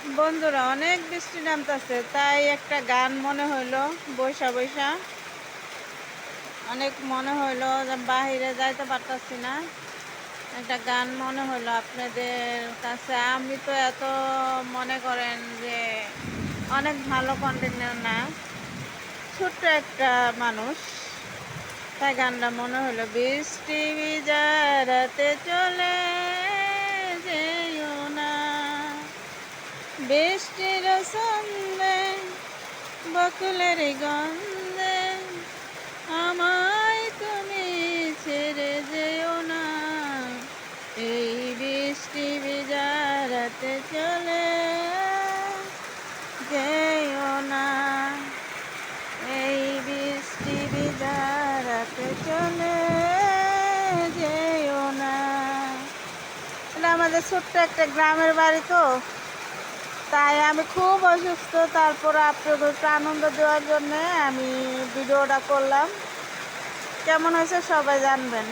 বন্ধুরা, অনেক বৃষ্টি নামতাছে, তাই একটা গান মনে হইলো। বৈশা বৈশা অনেক মনে হইলো যে বাহিরে যাইতে পারতাছি না, একটা গান মনে হইলো আপনাদের কাছে। আমি তো এত মনে করেন যে অনেক ভালো কন্টেন্টের না, ছোট্ট একটা মানুষ, তাই গানটা মনে হলো। বৃষ্টি ভিজা রাতে চলে যেও না, বৃষ্টির ছন্দে বকুলের গন্ধে আমায় তুমি ছেড়ে যেও না, এই বৃষ্টি ভিজা রাতে চলে যেও না, এই বৃষ্টি ভিজা রাতে চলে যেও না। এটা আমাদের ছোট্ট একটা গ্রামের বাড়ি, তো তাই আমি খুব অসুস্থ, তারপর আপনাদেরকে আনন্দ দেওয়ার জন্য আমি ভিডিওটা করলাম। কেমন হয়েছে সবাই জানবেন।